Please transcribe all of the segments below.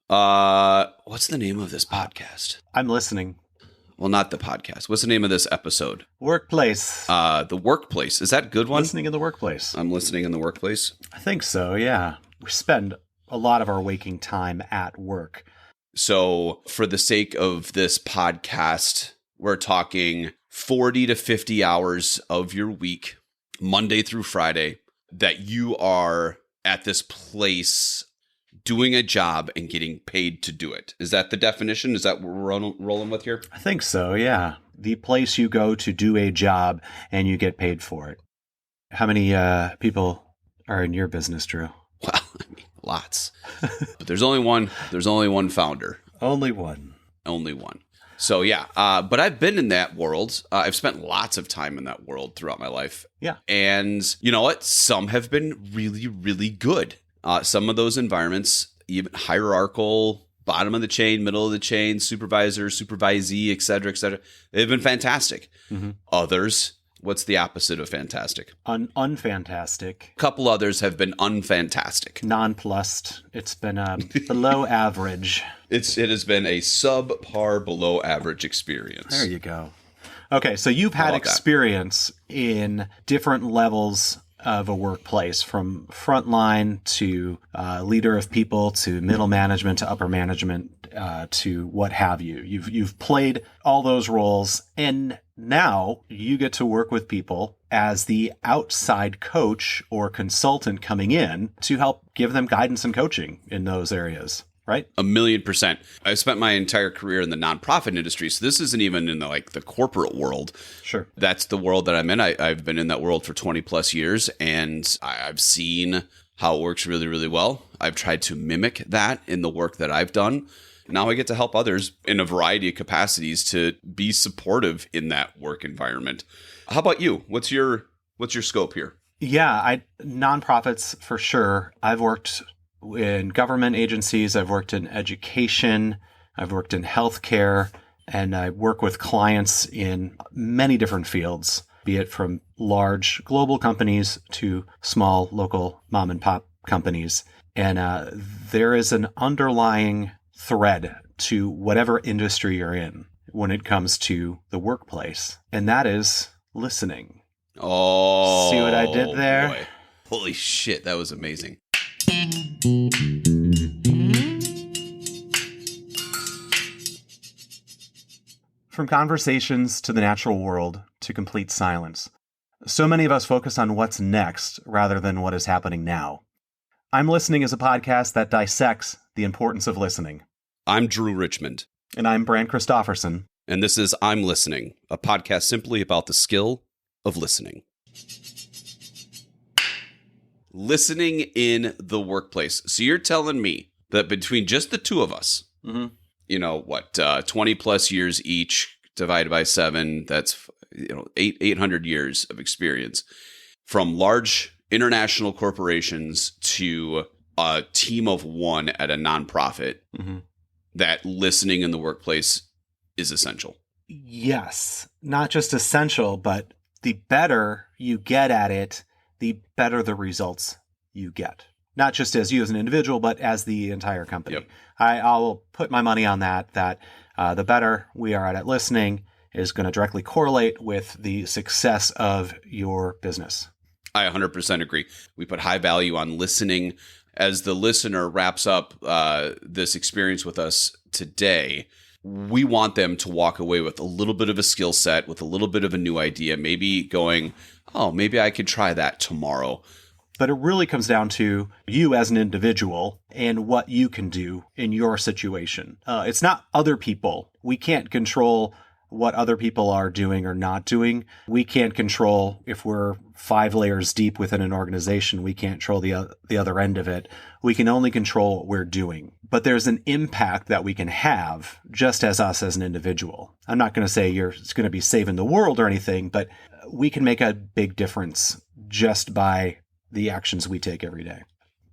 What's the name of this podcast? I'm listening. Well, not the podcast. What's the name of this episode? Workplace. The Workplace. Is that a good one? Listening in the workplace. I'm listening in the workplace. I think so, yeah. We spend a lot of our waking time at work. So for the sake of this podcast, we're talking 40 to 50 hours of your week, Monday through Friday, that you are at this place doing a job and getting paid to do it. Is that the definition? Is that what we're rolling with here? I think so, yeah. The place you go to do a job and you get paid for it. How many people are in your business, Drew? Well, I mean, lots. But there's only one. There's only one founder. Only one. Only one. So, yeah. But I've been in that world. I've spent lots of time in that world throughout my life. Yeah. And you know what? Some have been really, really good. Some of those environments, even hierarchical, bottom of the chain, middle of the chain, supervisor, supervisee, et cetera, they've been fantastic. Mm-hmm. Others, what's the opposite of fantastic? Unfantastic. A couple others have been unfantastic. Nonplussed. It's been below average. It has been a subpar, below average experience. There you go. Okay, so you've had experience in different levels of a workplace, from frontline to leader of people to middle management to upper management to what have you. You've played all those roles, and now you get to work with people as the outside coach or consultant coming in to help give them guidance and coaching in those areas. Right? 1,000,000%. I've spent my entire career in the nonprofit industry, so this isn't even in the corporate world. Sure. That's the world that I'm in. I've been in that world for 20 plus years, and I've seen how it works really, really well. I've tried to mimic that in the work that I've done. Now I get to help others in a variety of capacities to be supportive in that work environment. How about you? What's your scope here? Yeah, nonprofits for sure. I've worked in government agencies, I've worked in education, I've worked in healthcare, and I work with clients in many different fields, be it from large global companies to small local mom and pop companies. And there is an underlying thread to whatever industry you're in when it comes to the workplace, and that is listening. Oh, see what I did there? Boy. Holy shit, that was amazing. From conversations to the natural world to complete silence, so many of us focus on what's next rather than what is happening now. I'm Listening is a podcast that dissects the importance of listening. I'm Drew Richmond. And I'm Brant Christofferson. And this is I'm Listening, a podcast simply about the skill of listening. Listening in the workplace. So you're telling me that between just the two of us, 20 plus years each divided by 7, that's 800 years of experience, from large international corporations to a team of one at a nonprofit, that listening in the workplace is essential. Yes, not just essential, but the better you get at it, the better the results you get. Not just as you as an individual, but as the entire company. Yep. I'll put my money on that the better we are at listening is going to directly correlate with the success of your business. I 100% agree. We put high value on listening. As the listener wraps up this experience with us today, we want them to walk away with a little bit of a skill set, with a little bit of a new idea, maybe going, oh, maybe I could try that tomorrow. But it really comes down to you as an individual and what you can do in your situation. It's not other people. We can't control what other people are doing or not doing. We can't control if we're 5 layers deep within an organization. We can't control the other end of it. We can only control what we're doing. But there's an impact that we can have just as us as an individual. I'm not going to say it's going to be saving the world or anything, but we can make a big difference just by the actions we take every day.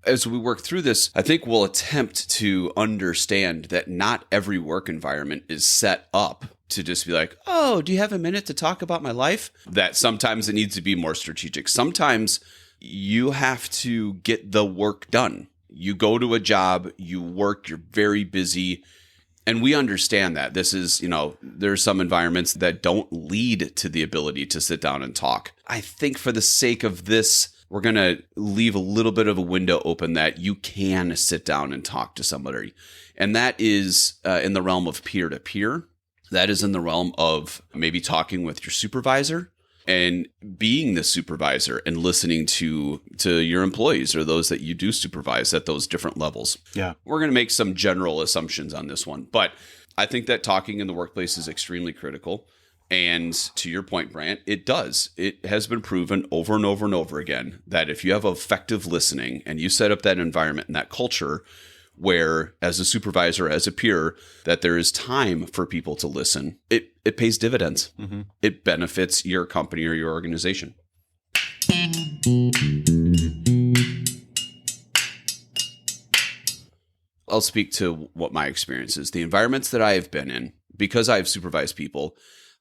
As we work through this, I think we'll attempt to understand that not every work environment is set up to just be like, oh, do you have a minute to talk about my life? That sometimes it needs to be more strategic. Sometimes you have to get the work done. You go to a job, you work, you're very busy. And we understand that this is, there's some environments that don't lead to the ability to sit down and talk. I think for the sake of this, we're going to leave a little bit of a window open that you can sit down and talk to somebody. And that is in the realm of peer-to-peer. That is in the realm of maybe talking with your supervisor and being the supervisor and listening to your employees or those that you do supervise at those different levels. Yeah. We're going to make some general assumptions on this one, but I think that talking in the workplace is extremely critical. And to your point, Brant, it does. It has been proven over and over and over again that if you have effective listening and you set up that environment and that culture where as a supervisor, as a peer, that there is time for people to listen, it pays dividends. Mm-hmm. It benefits your company or your organization. I'll speak to what my experience is. The environments that I have been in, because I've supervised people,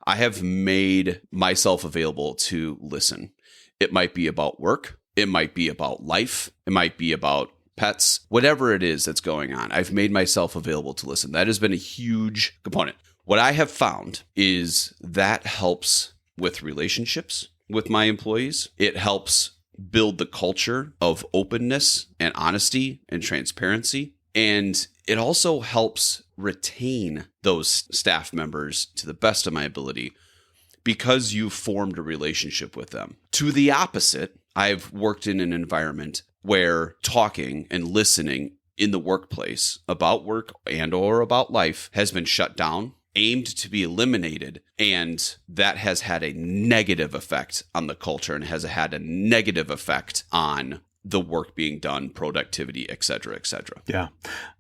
I have made myself available to listen. It might be about work. It might be about life. It might be about pets, whatever it is that's going on. I've made myself available to listen. That has been a huge component. What I have found is that helps with relationships with my employees. It helps build the culture of openness and honesty and transparency. And it also helps retain those staff members to the best of my ability because you've formed a relationship with them. To the opposite, I've worked in an environment where talking and listening in the workplace about work and or about life has been shut down, aimed to be eliminated, and that has had a negative effect on the culture and has had a negative effect on the work being done, productivity, et cetera, et cetera. Yeah.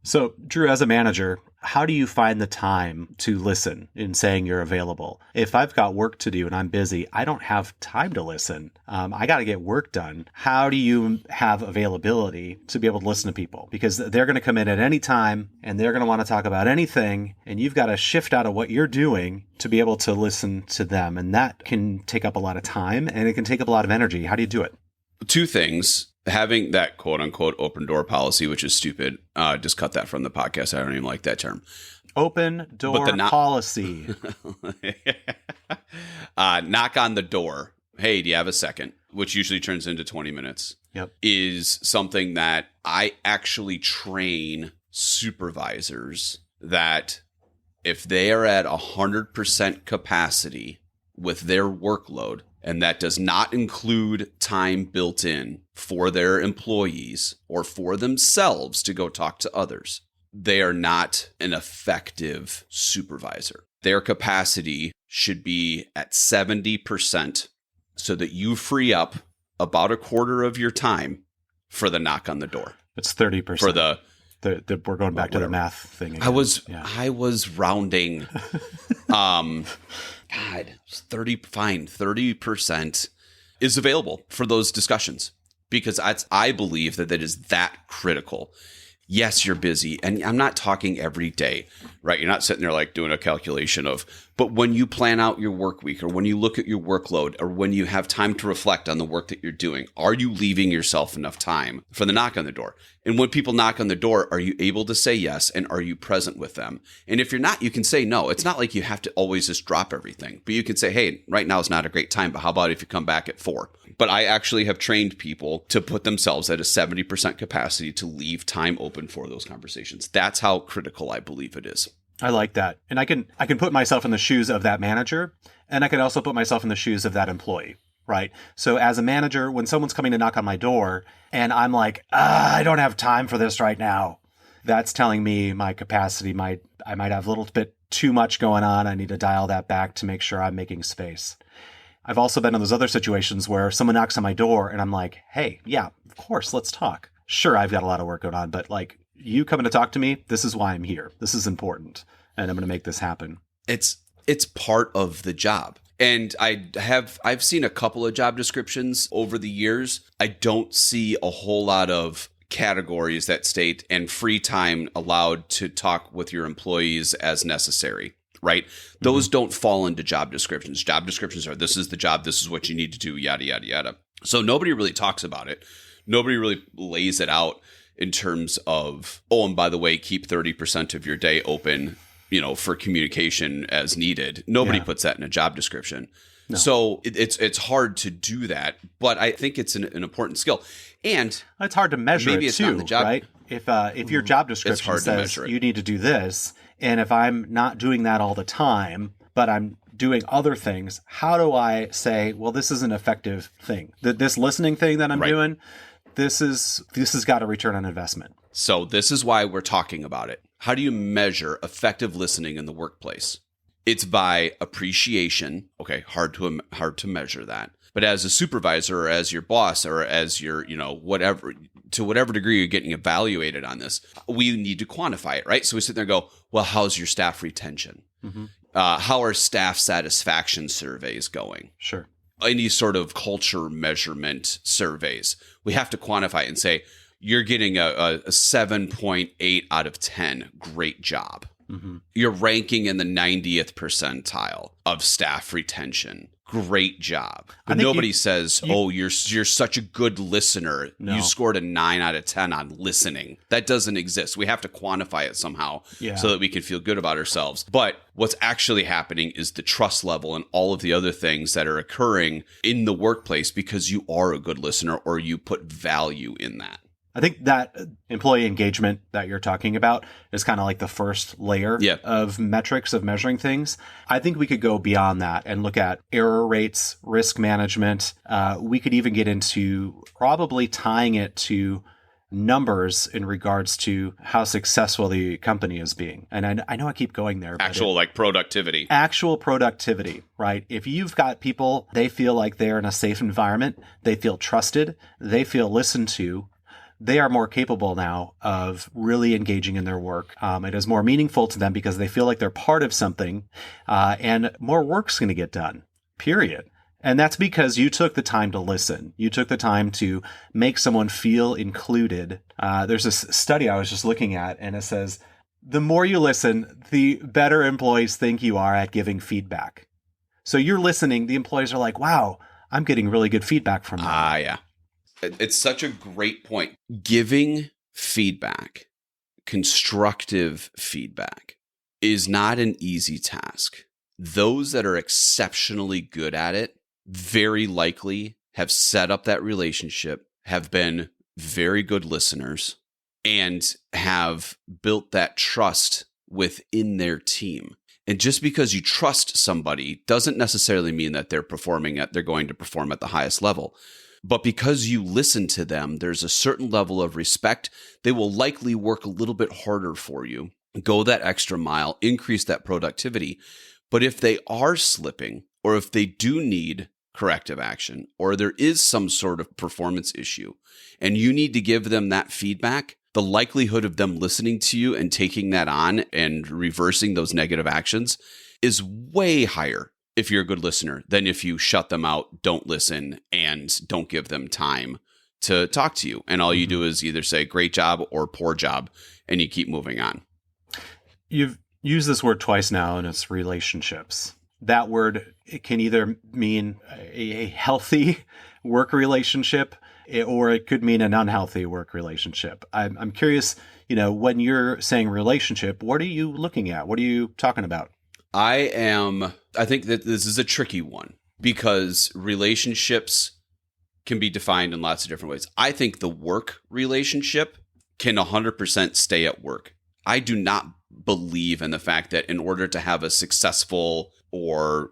So, Drew, as a manager, how do you find the time to listen in saying you're available? If I've got work to do and I'm busy, I don't have time to listen. I got to get work done. How do you have availability to be able to listen to people? Because they're going to come in at any time and they're going to want to talk about anything. And you've got to shift out of what you're doing to be able to listen to them. And that can take up a lot of time and it can take up a lot of energy. How do you do it? Two things. Having that quote unquote open door policy, which is stupid. Just cut that from the podcast. I don't even like that term. Open door policy. Knock on the door. Hey, do you have a second? Which usually turns into 20 minutes. Yep. Is something that I actually train supervisors that if they are at 100% capacity with their workload, and that does not include time built in for their employees or for themselves to go talk to others, they are not an effective supervisor. Their capacity should be at 70% so that you free up about a quarter of your time for the knock on the door. It's 30%. For the we're going back to the math thing again. I was rounding. God, 30% is available for those discussions because I believe that is that critical. Yes, you're busy. And I'm not talking every day, right? You're not sitting there like doing a calculation of, but when you plan out your work week or when you look at your workload or when you have time to reflect on the work that you're doing, are you leaving yourself enough time for the knock on the door? And when people knock on the door, are you able to say yes? And are you present with them? And if you're not, you can say no. It's not like you have to always just drop everything, but you can say, hey, right now is not a great time, but how about if you come back at 4? But I actually have trained people to put themselves at a 70% capacity to leave time open for those conversations. That's how critical I believe it is. I like that. And I can put myself in the shoes of that manager, and I can also put myself in the shoes of that employee, right? So as a manager, when someone's coming to knock on my door and I'm like, I don't have time for this right now, that's telling me my capacity I might have a little bit too much going on. I need to dial that back to make sure I'm making space. I've also been in those other situations where someone knocks on my door and I'm like, hey, yeah, of course, let's talk. Sure, I've got a lot of work going on, but like you coming to talk to me, this is why I'm here. This is important. And I'm going to make this happen. It's part of the job. And I've seen a couple of job descriptions over the years. I don't see a whole lot of categories that state and free time allowed to talk with your employees as necessary. Right? Those don't fall into job descriptions. Job descriptions are, this is the job, this is what you need to do, yada, yada, yada. So nobody really talks about it. Nobody really lays it out. in terms of, oh, and by the way, keep 30% of your day open, for communication as needed. Nobody puts that in a job description. No. So it's hard to do that, but I think it's an important skill. And it's hard to measure maybe it's too, not in the job, right? If your job description says you need to do this, and if I'm not doing that all the time, but I'm doing other things, how do I say, well, this is an effective thing? This listening thing that I'm doing, this has got a return on investment. So this is why we're talking about it. How do you measure effective listening in the workplace? It's by appreciation. Okay, hard to measure that. But as a supervisor or as your boss or as your, whatever, to whatever degree you're getting evaluated on this, we need to quantify it, right? So we sit there and go, well, how's your staff retention? Mm-hmm. How are staff satisfaction surveys going? Sure. Any sort of culture measurement surveys. We have to quantify it and say, you're getting a 7.8 out of 10. Great job. Mm-hmm. You're ranking in the 90th percentile of staff retention. Great job. But nobody says, oh, you're such a good listener. No. You scored a 9 out of 10 on listening. That doesn't exist. We have to quantify it somehow so that we can feel good about ourselves. But what's actually happening is the trust level and all of the other things that are occurring in the workplace because you are a good listener or you put value in that. I think that employee engagement that you're talking about is kind of like the first layer of metrics of measuring things. I think we could go beyond that and look at error rates, risk management. We could even get into probably tying it to numbers in regards to how successful the company is being. And I know I keep going there. Actual productivity. Actual productivity, right? If you've got people, they feel like they're in a safe environment, they feel trusted, they feel listened to, they are more capable now of really engaging in their work. It is more meaningful to them because they feel like they're part of something, and more work's going to get done, period. And that's because you took the time to listen. You took the time to make someone feel included. There's this study I was just looking at, and it says, the more you listen, the better employees think you are at giving feedback. So you're listening, the employees are like, wow, I'm getting really good feedback from them. Yeah. It's such a great point. Giving feedback, constructive feedback, is not an easy task. Those that are exceptionally good at it very likely have set up that relationship, have been very good listeners, and have built that trust within their team. And just because you trust somebody doesn't necessarily mean that they're going to perform at the highest level. But because you listen to them, there's a certain level of respect. They will likely work a little bit harder for you, go that extra mile, increase that productivity. But if they are slipping, or if they do need corrective action, or there is some sort of performance issue, and you need to give them that feedback, the likelihood of them listening to you and taking that on and reversing those negative actions is way higher if you're a good listener than if you shut them out, don't listen, and don't give them time to talk to you. And all you do is either say great job or poor job, and you keep moving on. You've used this word twice now, and it's relationships. That word, it can either mean a healthy work relationship, or it could mean an unhealthy work relationship. I'm curious, when you're saying relationship, what are you looking at? What are you talking about? I think that this is a tricky one because relationships can be defined in lots of different ways. I think the work relationship can 100% stay at work. I do not believe in the fact that in order to have a successful or,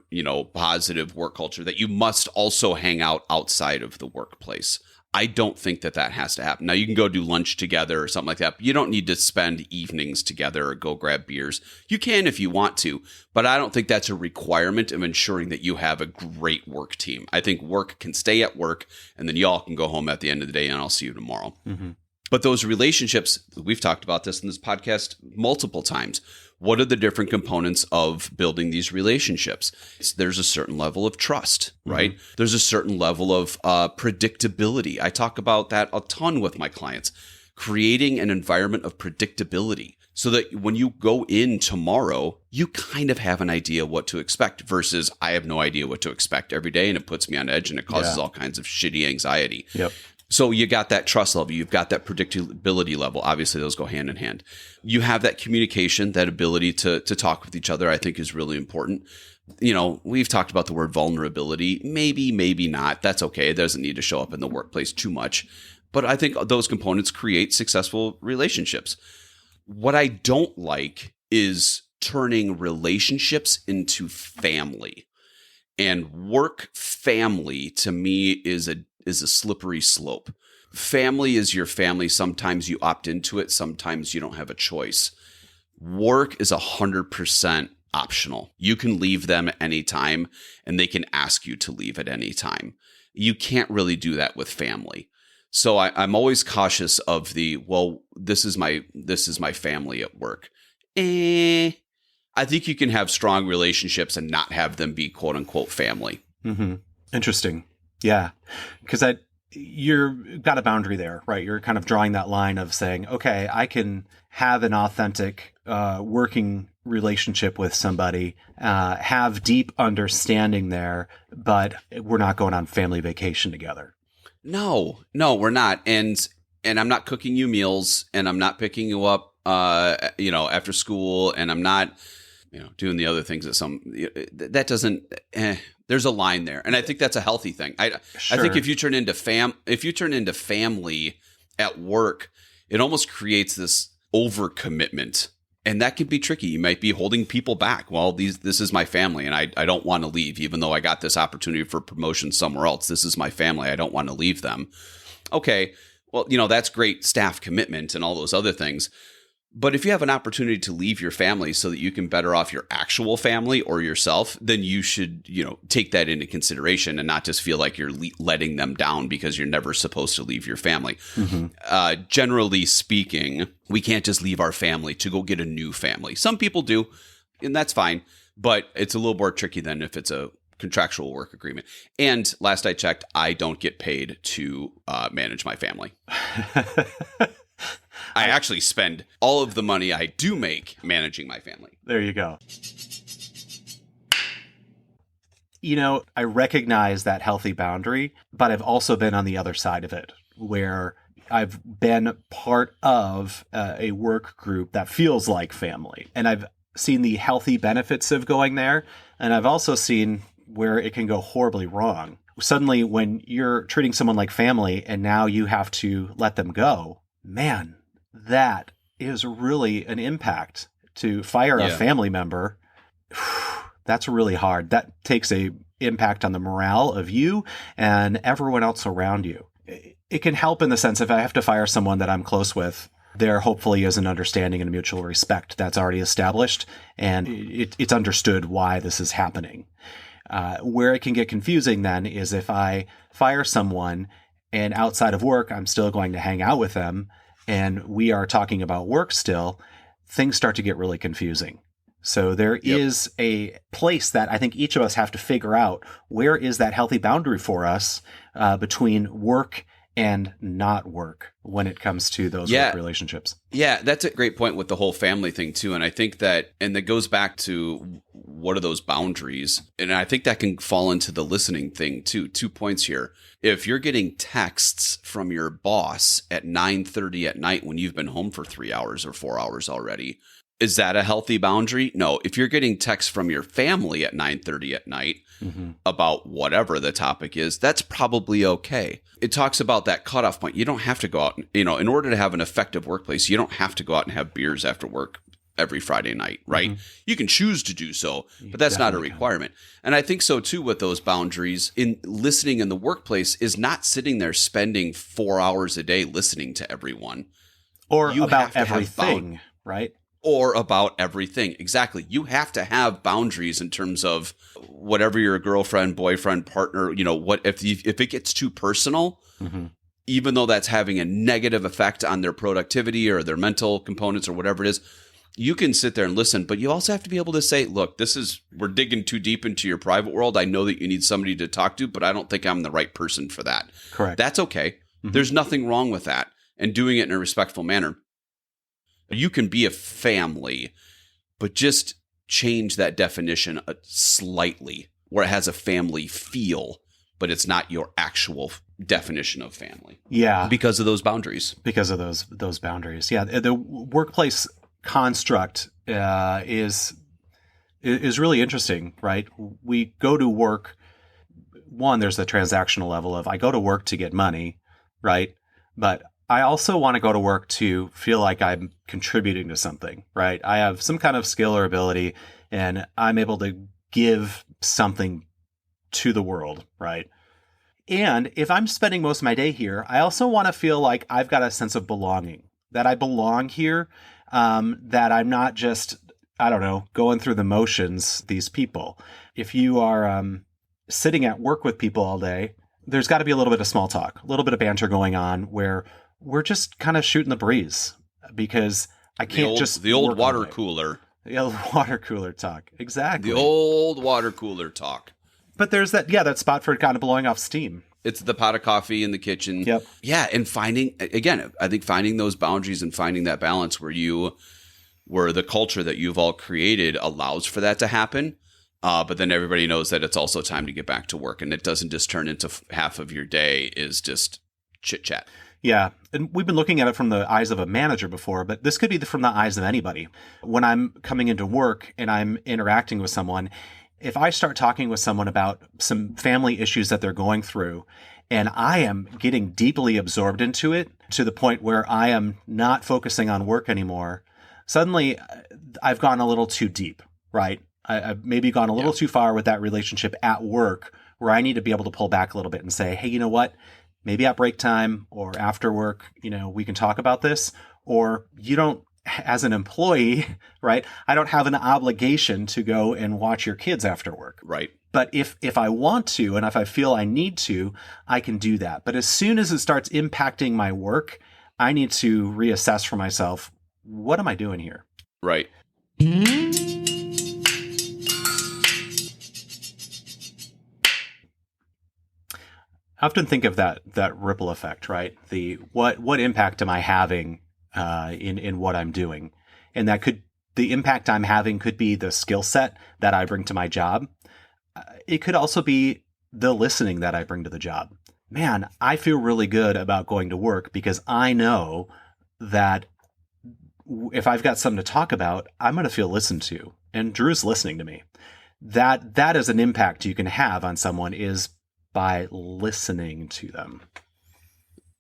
positive work culture, that you must also hang out outside of the workplace. I don't think that has to happen. Now, you can go do lunch together or something like that, but you don't need to spend evenings together or go grab beers. You can if you want to, but I don't think that's a requirement of ensuring that you have a great work team. I think work can stay at work, and then y'all can go home at the end of the day, and I'll see you tomorrow. Mm-hmm. But those relationships, we've talked about this in this podcast multiple times. What are the different components of building these relationships? There's a certain level of trust, right? Mm-hmm. There's a certain level of predictability. I talk about that a ton with my clients. Creating an environment of predictability so that when you go in tomorrow, you kind of have an idea what to expect versus I have no idea what to expect every day, and it puts me on edge and it causes all kinds of shitty anxiety. Yep. So you got that trust level. You've got that predictability level. Obviously, those go hand in hand. You have that communication, that ability to talk with each other, I think is really important. We've talked about the word vulnerability. Maybe not. That's okay. It doesn't need to show up in the workplace too much. But I think those components create successful relationships. What I don't like is turning relationships into family. And work family to me is a slippery slope. Family is your family. Sometimes you opt into it. Sometimes you don't have a choice. Work is 100% optional. You can leave them at any time, and they can ask you to leave at any time. You can't really do that with family. So I'm always cautious of this is my family at work. I think you can have strong relationships and not have them be quote unquote family. Mm-hmm. Interesting. Yeah. Because you've got a boundary there, right? You're kind of drawing that line of saying, okay, I can have an authentic working relationship with somebody, have deep understanding there, but we're not going on family vacation together. No, we're not. And I'm not cooking you meals, and I'm not picking you up, after school, and I'm not, doing the other things that doesn't, there's a line there. And I think that's a healthy thing. Sure. I think if you turn into family at work, it almost creates this overcommitment, and that can be tricky. You might be holding people back. Well, this is my family, and I don't want to leave, even though I got this opportunity for promotion somewhere else. This is my family. I don't want to leave them. Okay. Well, that's great staff commitment and all those other things. But if you have an opportunity to leave your family so that you can better off your actual family or yourself, then you should, take that into consideration and not just feel like you're letting them down because you're never supposed to leave your family. Mm-hmm. Generally speaking, we can't just leave our family to go get a new family. Some people do, and that's fine. But it's a little more tricky than if it's a contractual work agreement. And last I checked, I don't get paid to manage my family. I actually spend all of the money I do make managing my family. There you go. I recognize that healthy boundary, but I've also been on the other side of it, where I've been part of a work group that feels like family. And I've seen the healthy benefits of going there. And I've also seen where it can go horribly wrong. Suddenly, when you're treating someone like family and now you have to let them go, man, that is really an impact. To fire a family member, that's really hard. That takes a impact on the morale of you and everyone else around you. It can help in the sense if I have to fire someone that I'm close with, there hopefully is an understanding and mutual respect that's already established, and it's understood why this is happening. Where it can get confusing then is if I fire someone and outside of work, I'm still going to hang out with them, and we are talking about work still, things start to get really confusing. So there is a place that I think each of us have to figure out, where is that healthy boundary for us between work and not work when it comes to those work relationships. Yeah, that's a great point with the whole family thing too. And I think that goes back to what are those boundaries? And I think that can fall into the listening thing too. 2 points here. If you're getting texts from your boss at 9:30 at night when you've been home for 3 hours or 4 hours already, is that a healthy boundary? No. If you're getting texts from your family at 9:30 at night about whatever the topic is, that's probably okay. It talks about that cutoff point. You don't have to go out, in order to have an effective workplace, you don't have to go out and have beers after work every Friday night, right? Mm-hmm. You can choose to do so, but that's not a requirement. And I think so too with those boundaries in listening in the workplace is not sitting there spending 4 hours a day listening to everyone. Or about everything, right? Or about everything. Exactly. You have to have boundaries in terms of whatever your girlfriend, boyfriend, partner, what if it gets too personal, even though that's having a negative effect on their productivity or their mental components or whatever it is, you can sit there and listen, but you also have to be able to say, look, we're digging too deep into your private world. I know that you need somebody to talk to, but I don't think I'm the right person for that. Correct. That's okay. There's nothing wrong with that, and doing it in a respectful manner. You can be a family, but just change that definition slightly where it has a family feel, but it's not your actual, definition of family. Yeah. Because of those boundaries. Because of those boundaries. Yeah. The workplace construct is really interesting, right? We go to work. One, there's the transactional level of I go to work to get money, right? But I also want to go to work to feel like I'm contributing to something, right? I have some kind of skill or ability and I'm able to give something to the world, right? And if I'm spending most of my day here, I also want to feel like I've got a sense of belonging, that I belong here, that I'm not just, I don't know, going through the motions, these people. If you are sitting at work with people all day, there's got to be a little bit of small talk, a little bit of banter going on where we're just kind of shooting the breeze because I can't the old water cooler. The old water cooler talk. Exactly. The old water cooler talk. But there's that spot for kind of blowing off steam. It's the pot of coffee in the kitchen. Yep. Yeah. And I think finding those boundaries and finding that balance where the culture that you've all created allows for that to happen. But then everybody knows that it's also time to get back to work and it doesn't just turn into half of your day is just chit chat. Yeah. And we've been looking at it from the eyes of a manager before, but this could be from the eyes of anybody. When I'm coming into work and I'm interacting with someone, if I start talking with someone about some family issues that they're going through, and I am getting deeply absorbed into it to the point where I am not focusing on work anymore, suddenly I've gone a little too deep, right? I've maybe gone a little too far with that relationship at work where I need to be able to pull back a little bit and say, hey, you know what? Maybe at break time or after work, we can talk about this. Or you don't, as an employee, right? I don't have an obligation to go and watch your kids after work. Right. But if I want to, and if I feel I need to, I can do that. But as soon as it starts impacting my work, I need to reassess for myself, what am I doing here? Right. I often think of that ripple effect, right? What impact am I having in what I'm doing? And the impact I'm having could be the skill set that I bring to my job. It could also be the listening that I bring to the job. Man, I feel really good about going to work because I know that if I've got something to talk about, I'm going to feel listened to. And Drew's listening to me. That is an impact you can have on someone is by listening to them.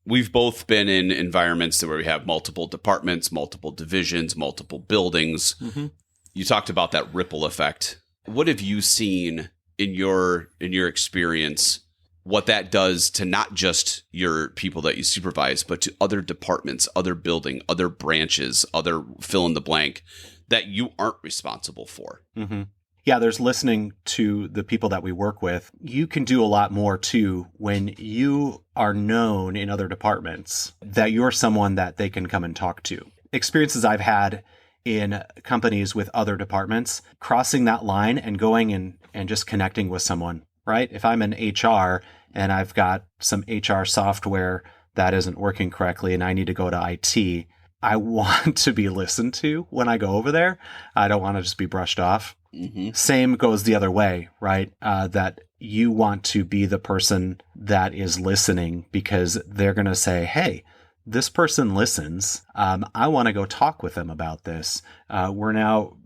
We've both been in environments where we have multiple departments, multiple divisions, multiple buildings. Mm-hmm. You talked about that ripple effect. What have you seen in your experience, what that does to not just your people that you supervise, but to other departments, other building, other branches, other fill in the blank that you aren't responsible for? Mm-hmm. Yeah, there's listening to the people that we work with. You can do a lot more too when you are known in other departments that you're someone that they can come and talk to. Experiences I've had in companies with other departments, crossing that line and going and just connecting with someone, right? If I'm in HR and I've got some HR software that isn't working correctly and I need to go to IT, I want to be listened to when I go over there. I don't want to just be brushed off. Mm-hmm. Same goes the other way, right? That you want to be the person that is listening because they're going to say, hey, this person listens. I want to go talk with them about this. We're now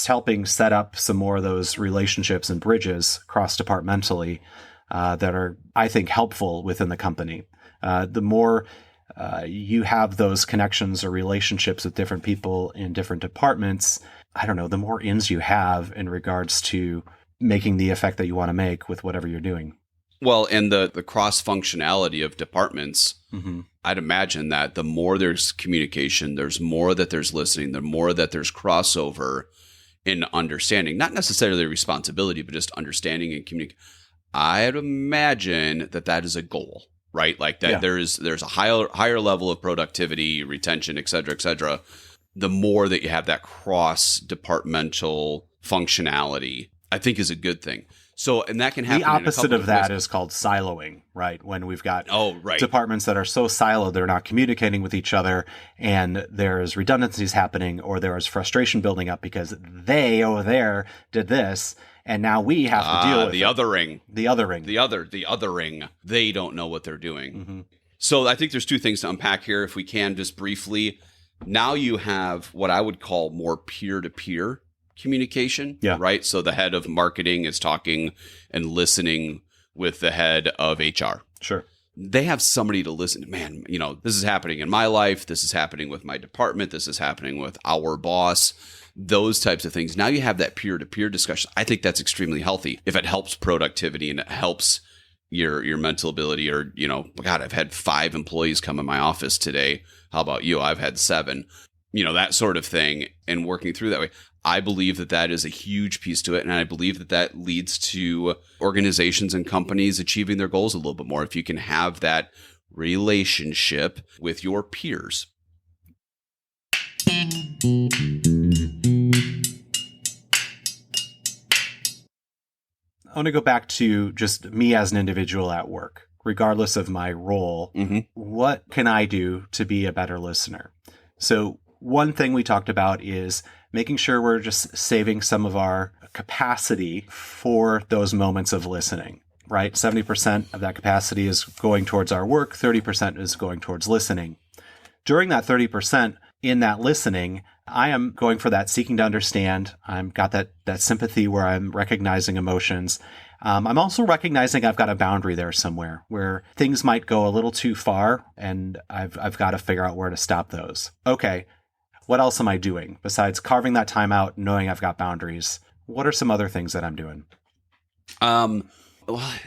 helping set up some more of those relationships and bridges cross-departmentally that are, I think, helpful within the company. The more you have those connections or relationships with different people in different departments, I don't know, the more ins you have in regards to making the effect that you want to make with whatever you're doing. Well, and the cross-functionality of departments, mm-hmm. I'd imagine that the more there's communication, there's more that there's listening, the more that there's crossover in understanding, not necessarily responsibility, but just understanding and communication. I'd imagine that is a goal, right? Like that there's a higher level of productivity, retention, et cetera, the more that you have that cross-departmental functionality, I think is a good thing. So, and that can happen. The opposite of that is called siloing, right? When we've got departments that are so siloed, they're not communicating with each other, and there's redundancies happening, or there is frustration building up because they over there did this, And now we have to deal with the othering. The othering. The othering. They don't know what they're doing. Mm-hmm. So I think there's two things to unpack here, if we can, just briefly. Now you have what I would call more peer-to-peer communication, right? So the head of marketing is talking and listening with the head of HR. Sure. They have somebody to listen to. Man, this is happening in my life. This is happening with my department. This is happening with our boss. Those types of things. Now you have that peer-to-peer discussion. I think that's extremely healthy if it helps productivity and it helps your mental ability. Or, God, I've had 5 employees come in my office today. How about you? I've had 7. That sort of thing, and working through that way. I believe that is a huge piece to it, and I believe that leads to organizations and companies achieving their goals a little bit more if you can have that relationship with your peers. I want to go back to just me as an individual at work, regardless of my role. Mm-hmm. What can I do to be a better listener? So one thing we talked about is making sure we're just saving some of our capacity for those moments of listening, right? 70% of that capacity is going towards our work, 30% is going towards listening. During that 30%, in that listening, I am going for that seeking to understand. I've got that sympathy where I'm recognizing emotions. I'm also recognizing I've got a boundary there somewhere where things might go a little too far, and I've got to figure out where to stop those. Okay, what else am I doing besides carving that time out, knowing I've got boundaries? What are some other things that I'm doing? Well,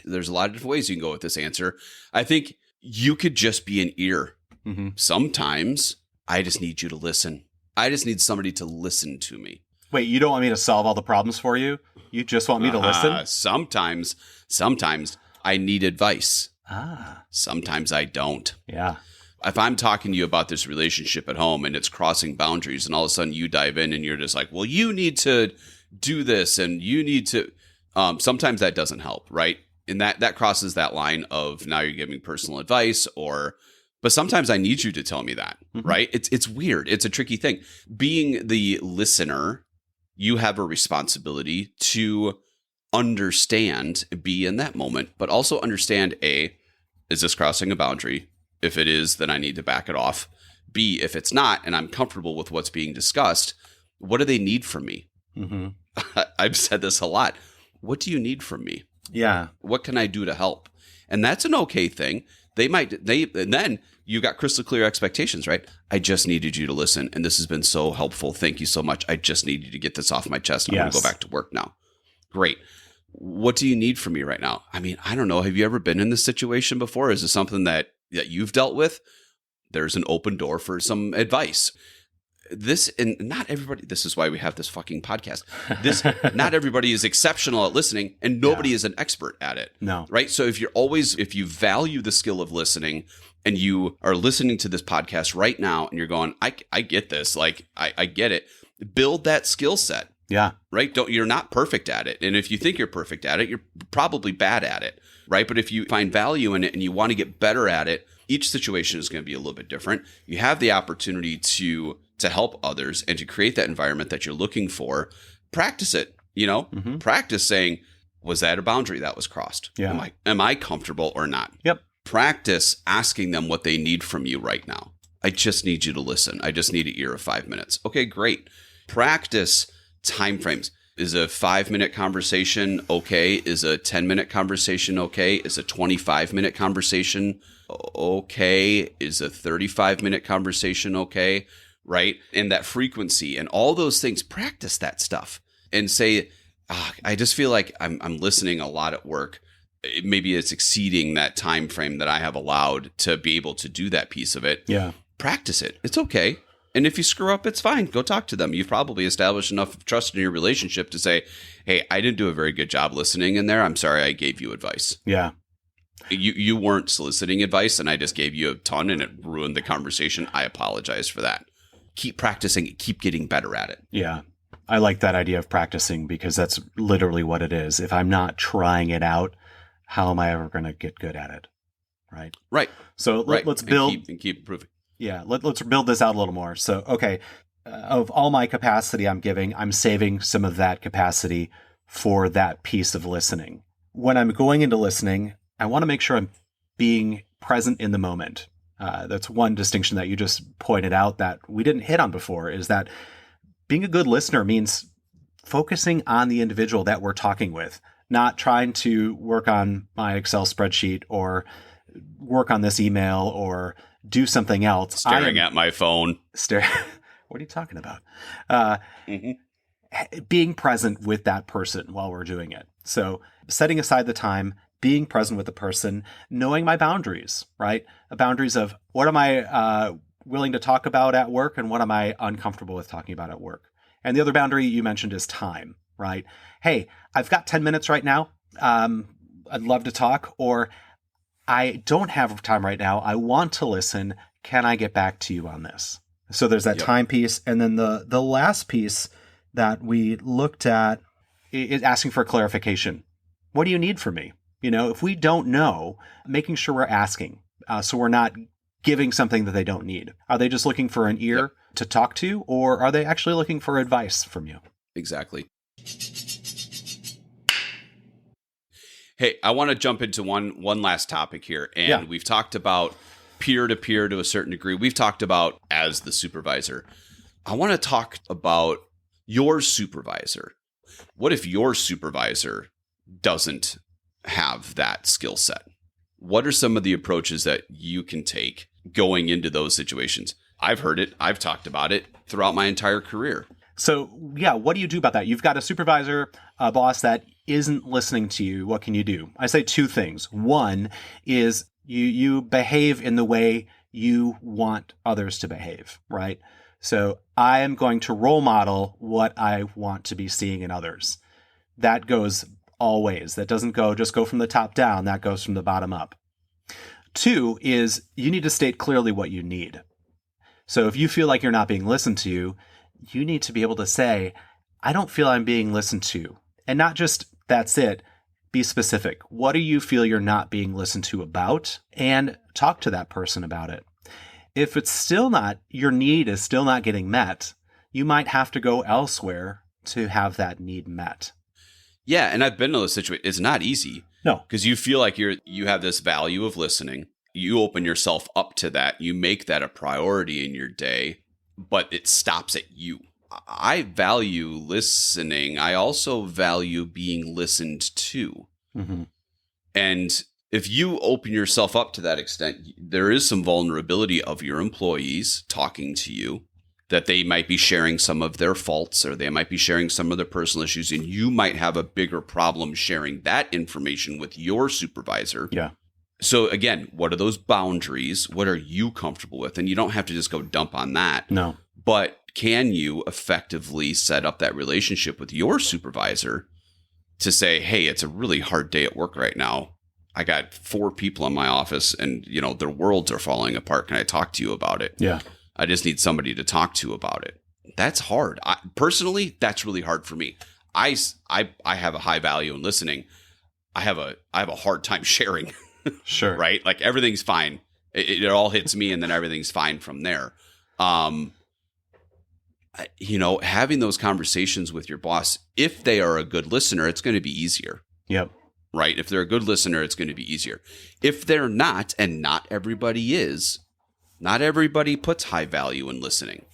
there's a lot of different ways you can go with this answer. I think you could just be an ear. Mm-hmm. Sometimes I just need you to listen. I just need somebody to listen to me. Wait, you don't want me to solve all the problems for you? You just want me to listen? Sometimes I need advice. Ah. Sometimes I don't. Yeah. If I'm talking to you about this relationship at home and it's crossing boundaries, and all of a sudden you dive in and you're just like, well, you need to do this and you need to, sometimes that doesn't help, right? And that crosses that line of now you're giving personal advice, but sometimes I need you to tell me that, mm-hmm. right? It's weird. It's a tricky thing. Being the listener, you have a responsibility to understand, be in that moment, but also understand, A, is this crossing a boundary? If it is, then I need to back it off. B, if it's not, and I'm comfortable with what's being discussed, what do they need from me? Mm-hmm. I've said this a lot. What do you need from me? Yeah. What can I do to help? And that's an okay thing. And then you got crystal clear expectations, right? I just needed you to listen. And this has been so helpful. Thank you so much. I just need you to get this off my chest. I'm going to go back to work now. Great. What do you need from me right now? I mean, I don't know. Have you ever been in this situation before? Is this something that you've dealt with? There's an open door for some advice. And not everybody, this is why we have this fucking podcast. Not everybody is exceptional at listening, and nobody is an expert at it. No. Right? So if you value the skill of listening, and you are listening to this podcast right now and you're going, I get this. Like, I get it. Build that skill set. Yeah. Right? You're not perfect at it. And if you think you're perfect at it, you're probably bad at it. Right? But if you find value in it and you want to get better at it, each situation is going to be a little bit different. You have the opportunity to help others and to create that environment that you're looking for. Practice it, Mm-hmm. Practice saying, was that a boundary that was crossed? Yeah. Am I comfortable or not? Yep. Practice asking them what they need from you right now. I just need you to listen. I just need an ear of 5 minutes. Okay, great. Practice timeframes. Is a 5-minute conversation okay? Is a 10-minute conversation okay? Is a 25-minute conversation okay? Is a 35-minute conversation okay? Right? And that frequency and all those things, practice that stuff and say, I just feel like I'm listening a lot at work. Maybe it's exceeding that time frame that I have allowed to be able to do that piece of it. Yeah. Practice it. It's okay. And if you screw up, it's fine. Go talk to them. You've probably established enough trust in your relationship to say, hey, I didn't do a very good job listening in there. I'm sorry I gave you advice. Yeah. You weren't soliciting advice, and I just gave you a ton, and it ruined the conversation. I apologize for that. Keep practicing. Keep getting better at it. Yeah. I like that idea of practicing because that's literally what it is. If I'm not trying it out, how am I ever going to get good at it? Right. Right. So let's build and keep improving. Yeah. Let's build this out a little more. So, okay. Of all my capacity I'm giving, I'm saving some of that capacity for that piece of listening. When I'm going into listening, I want to make sure I'm being present in the moment. That's one distinction that you just pointed out that we didn't hit on before, is that being a good listener means focusing on the individual that we're talking with, not trying to work on my Excel spreadsheet or work on this email or do something else. Staring at my phone. What are you talking about? Being present with that person while we're doing it. So setting aside the time, being present with the person, knowing my boundaries, right? The boundaries of what am I willing to talk about at work and what am I uncomfortable with talking about at work. And the other boundary you mentioned is time, right? Hey, I've got 10 minutes right now. I'd love to talk, or I don't have time right now. I want to listen. Can I get back to you on this? So there's that time piece. And then the last piece that we looked at is asking for clarification. What do you need from me? If we don't know, making sure we're asking, so we're not giving something that they don't need. Are they just looking for an ear to talk to, or are they actually looking for advice from you? Exactly. Hey, I want to jump into one last topic here. And we've talked about peer-to-peer to a certain degree. We've talked about as the supervisor. I want to talk about your supervisor. What if your supervisor doesn't have that skill set? What are some of the approaches that you can take going into those situations? I've heard it. I've talked about it throughout my entire career. So, what do you do about that? You've got a supervisor, a boss that isn't listening to you. What can you do? I say two things. One is you behave in the way you want others to behave, right? So I am going to role model what I want to be seeing in others. That goes all ways. That doesn't just go from the top down. That goes from the bottom up. Two is you need to state clearly what you need. So if you feel like you're not being listened to, you need to be able to say, I don't feel I'm being listened to. And not just that's it. Be specific. What do you feel you're not being listened to about? And talk to that person about it. If it's still not, your need is still not getting met, you might have to go elsewhere to have that need met. Yeah, and I've been in those situations. It's not easy. No. Because you feel like you have this value of listening. You open yourself up to that. You make that a priority in your day, but it stops at you. I value listening. I also value being listened to. Mm-hmm. And if you open yourself up to that extent, there is some vulnerability of your employees talking to you, that they might be sharing some of their faults or they might be sharing some of their personal issues, and you might have a bigger problem sharing that information with your supervisor. Yeah. So again, what are those boundaries? What are you comfortable with? And you don't have to just go dump on that. No. But can you effectively set up that relationship with your supervisor to say, hey, it's a really hard day at work right now. I got 4 people in my office and, their worlds are falling apart. Can I talk to you about it? Yeah. I just need somebody to talk to about it. That's hard. Personally, that's really hard for me. I have a high value in listening. I have a hard time sharing. Sure. Right? Like everything's fine. It all hits me and then everything's fine from there. Having those conversations with your boss, if they are a good listener, it's going to be easier. Yep. Right? If they're a good listener, it's going to be easier. If they're not, and not everybody is, not everybody puts high value in listening.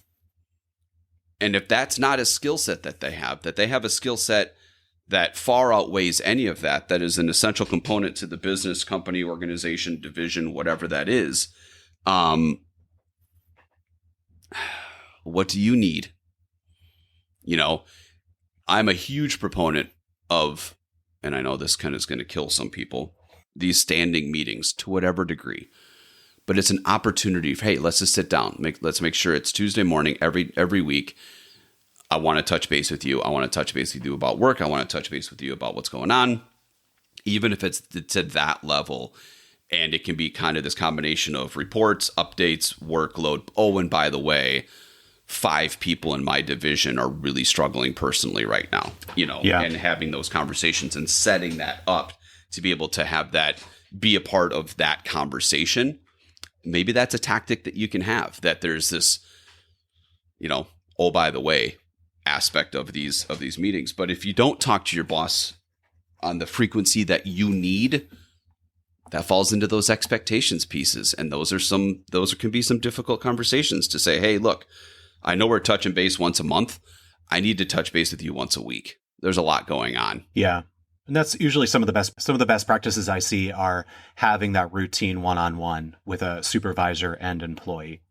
And if that's not a skill set that they have a skill set that far outweighs any of that is an essential component to the business, company, organization, division, whatever that is, what do you need? I'm a huge proponent of, and I know this kind of is going to kill some people, these standing meetings to whatever degree. But it's an opportunity for, hey, let's just sit down. Let's make sure it's Tuesday morning every week. I want to touch base with you. I want to touch base with you about work. I want to touch base with you about what's going on. Even if it's at that level. And it can be kind of this combination of reports, updates, workload. Oh, and by the way, 5 people in my division are really struggling personally right now, and having those conversations and setting that up to be able to have that be a part of that conversation. Maybe that's a tactic that you can have, that there's this, oh, by the way, aspect of these meetings. But if you don't talk to your boss on the frequency that you need, that falls into those expectations pieces. And those can be some difficult conversations to say, hey, look, I know we're touching base once a month. I need to touch base with you once a week. There's a lot going on. Yeah. And that's usually some of the best practices I see are having that routine one-on-one with a supervisor and employee.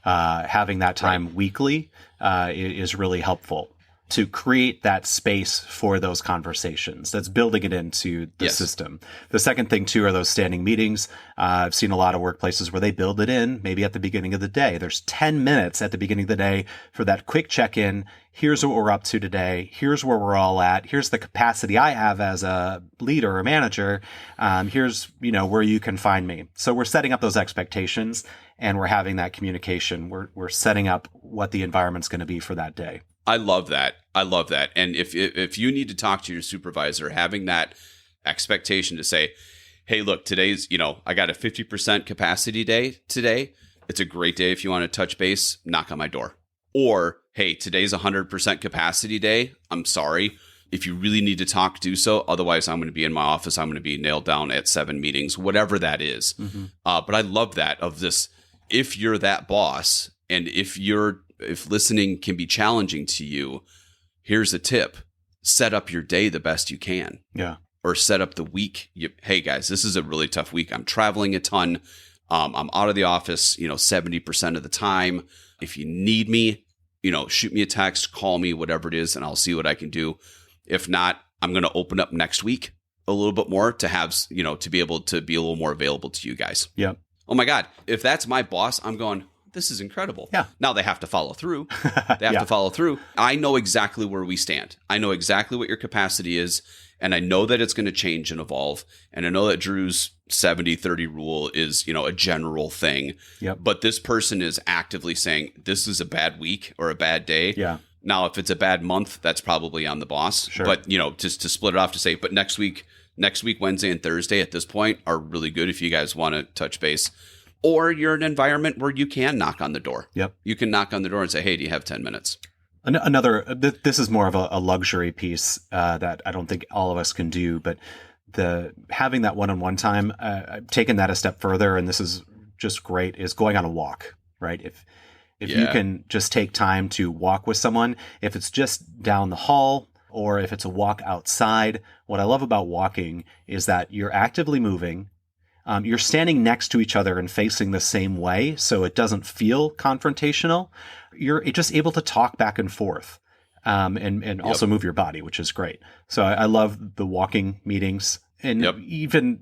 Having that time weekly is really helpful to create that space for those conversations. That's building it into the system. The second thing, too, are those standing meetings. I've seen a lot of workplaces where they build it in maybe at the beginning of the day. There's 10 minutes at the beginning of the day for that quick check-in. Here's what we're up to today. Here's where we're all at. Here's the capacity I have as a leader or manager. Here's, where you can find me. So we're setting up those expectations and we're having that communication. We're setting up what the environment's going to be for that day. I love that. And if you need to talk to your supervisor, having that expectation to say, hey, look, today's, I got a 50% capacity day today. It's a great day if you want to touch base, knock on my door. Or, hey, today's 100% capacity day. I'm sorry. If you really need to talk, do so. Otherwise, I'm going to be in my office. I'm going to be nailed down at 7 meetings, whatever that is. Mm-hmm. But I love that of this. If you're that boss and if listening can be challenging to you, here's a tip. Set up your day the best you can. Yeah. Or set up the week. Hey, guys, this is a really tough week. I'm traveling a ton. I'm out of the office, 70% of the time. If you need me, shoot me a text, call me, whatever it is, and I'll see what I can do. If not, I'm going to open up next week a little bit more to have, to be able to be a little more available to you guys. Yeah. Oh my God. If that's my boss, I'm going, this is incredible. Yeah. Now they have to follow through. They have to follow through. I know exactly where we stand. I know exactly what your capacity is. And I know that it's going to change and evolve. And I know that Drew's 70-30 rule is, a general thing. Yep. But this person is actively saying, this is a bad week or a bad day. Yeah. Now, if it's a bad month, that's probably on the boss. Sure. But, just to split it off to say, but next week, Wednesday and Thursday at this point are really good if you guys want to touch base. Or you're in an environment where you can knock on the door. Yep. You can knock on the door and say, hey, do you have 10 minutes? This is more of a luxury piece that I don't think all of us can do, but having that one-on-one time, I've taken that a step further, and this is just great, is going on a walk, right? If you can just take time to walk with someone, if it's just down the hall or if it's a walk outside, what I love about walking is that you're actively moving. You're standing next to each other and facing the same way, so it doesn't feel confrontational. You're just able to talk back and forth and also move your body, which is great. So I love the walking meetings. And even,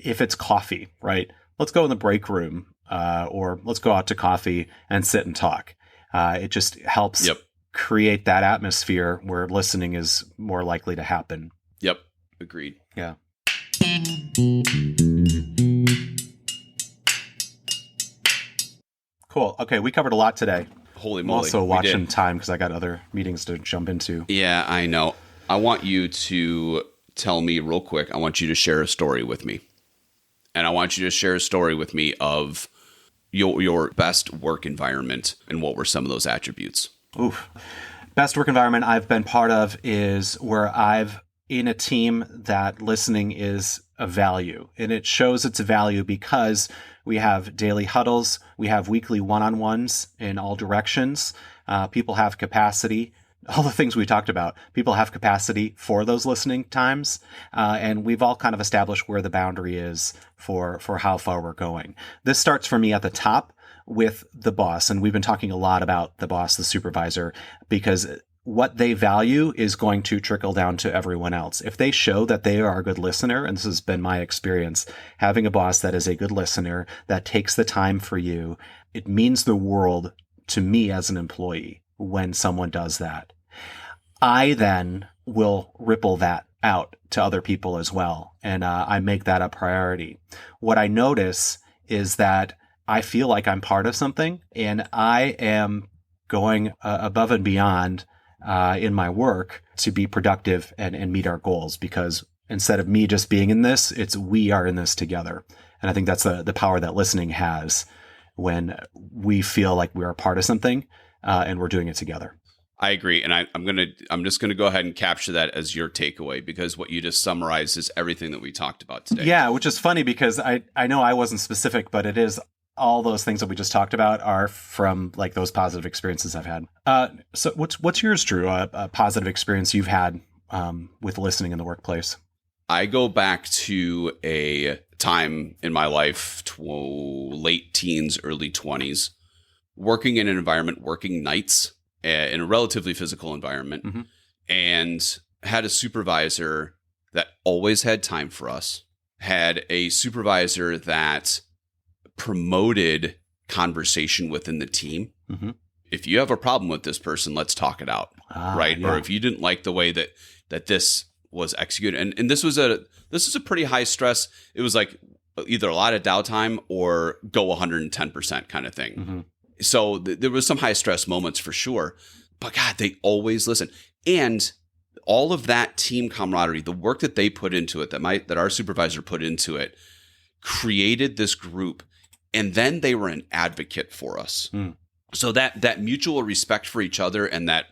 if it's coffee, right? Let's go in the break room or let's go out to coffee and sit and talk. It just helps create that atmosphere where listening is more likely to happen. Yep. Agreed. Yeah. Cool. Okay, we covered a lot today. Holy moly. I'm also watching time because I got other meetings to jump into. Yeah, I know. I want you to tell me real quick. I want you to share a story with me. And I want you to share a story with me of your best work environment and what were some of those attributes. Oof. Best work environment I've been part of is where I've in a team that listening is a value, and it shows its value because we have daily huddles, we have weekly one-on-ones in all directions. People have capacity, all the things we talked about. People have capacity for those listening times, and we've all kind of established where the boundary is for how far we're going. This starts for me at the top with the boss, and we've been talking a lot about the boss, the supervisor, because what they value is going to trickle down to everyone else. If they show that they are a good listener, and this has been my experience, having a boss that is a good listener, that takes the time for you, it means the world to me as an employee when someone does that. I then will ripple that out to other people as well, and I make that a priority. What I notice is that I feel like I'm part of something, and I am going above and beyond in my work to be productive and meet our goals, because instead of me just being in this, it's we are in this together. And I think that's the power that listening has when we feel like we're a part of something and we're doing it together. I agree. And I'm just gonna go ahead and capture that as your takeaway, because what you just summarized is everything that we talked about today. Yeah, which is funny because I know I wasn't specific, but it is all those things that we just talked about are from like those positive experiences I've had. So what's yours, Drew? A positive experience you've had with listening in the workplace? I go back to a time in my life, late teens, early 20s, working in an environment, working nights in a relatively physical environment, and had a supervisor that always had time for us, had a supervisor that promoted conversation within the team. If you have a problem with this person, let's talk it out, right? Yeah. Or if you didn't like the way that this was executed, and this was a pretty high stress. It was like either a lot of downtime or go 110% kind of thing. So there was some high stress moments for sure, but God, they always listen. And all of that team camaraderie, the work that they put into it, that our supervisor put into it, created this group. And then they were an advocate for us. So that mutual respect for each other and that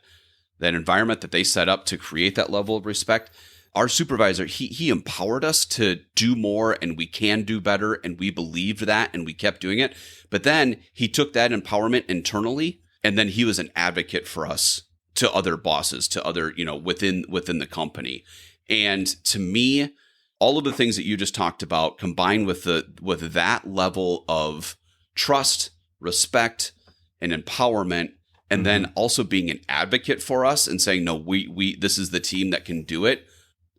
environment that they set up to create that level of respect, our supervisor, he empowered us to do more, and we can do better, and we believed that, and we kept doing it. But then he took that empowerment internally, and then he was an advocate for us to other bosses, to other, within the company. And to me, all of the things that you just talked about, combined with that level of trust, respect, and empowerment, and then also being an advocate for us and saying, no, we this is the team that can do it.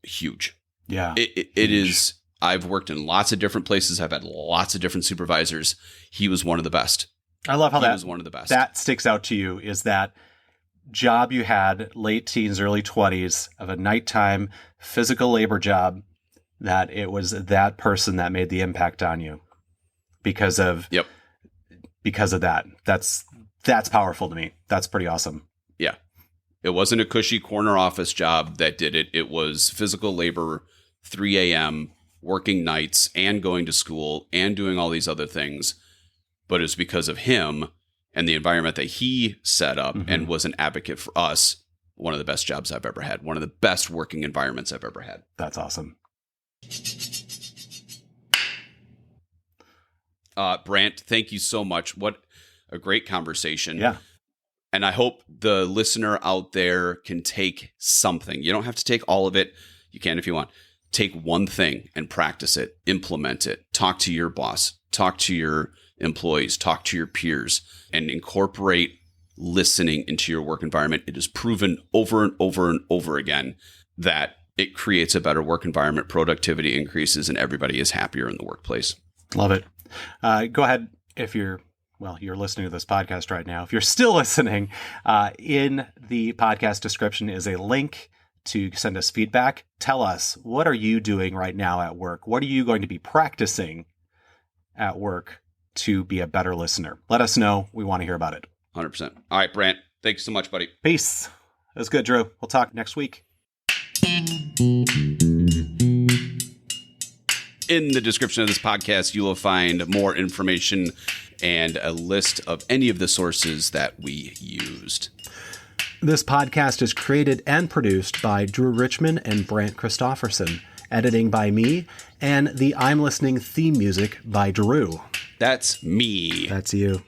Huge. Yeah. It is. I've worked in lots of different places. I've had lots of different supervisors. He was one of the best. I love how he was one of the best. That sticks out to you, is that job you had late teens, early 20s of a nighttime physical labor job, that it was that person that made the impact on you because of that. That's powerful to me. That's pretty awesome. Yeah. It wasn't a cushy corner office job that did it. It was physical labor, 3 a.m., working nights and going to school and doing all these other things. But it's because of him and the environment that he set up and was an advocate for us. One of the best jobs I've ever had. One of the best working environments I've ever had. That's awesome. Brant, thank you so much. What a great conversation. Yeah. And I hope the listener out there can take something. You don't have to take all of it. You can if you want. Take one thing and practice it, implement it, talk to your boss, talk to your employees, talk to your peers, and incorporate listening into your work environment. It is proven over and over and over again that it creates a better work environment, productivity increases, and everybody is happier in the workplace. Love it. Go ahead if you're listening to this podcast right now. If you're still listening, in the podcast description is a link to send us feedback. Tell us, what are you doing right now at work? What are you going to be practicing at work to be a better listener? Let us know. We want to hear about it. 100%. All right, Brant. Thanks so much, buddy. Peace. That was good, Drew. We'll talk next week. In the description of this podcast, you will find more information and a list of any of the sources that we used. This podcast is created and produced by Drew Richmond and Brant Christofferson. Editing by me, and the I'm Listening theme music by Drew. That's me. That's you.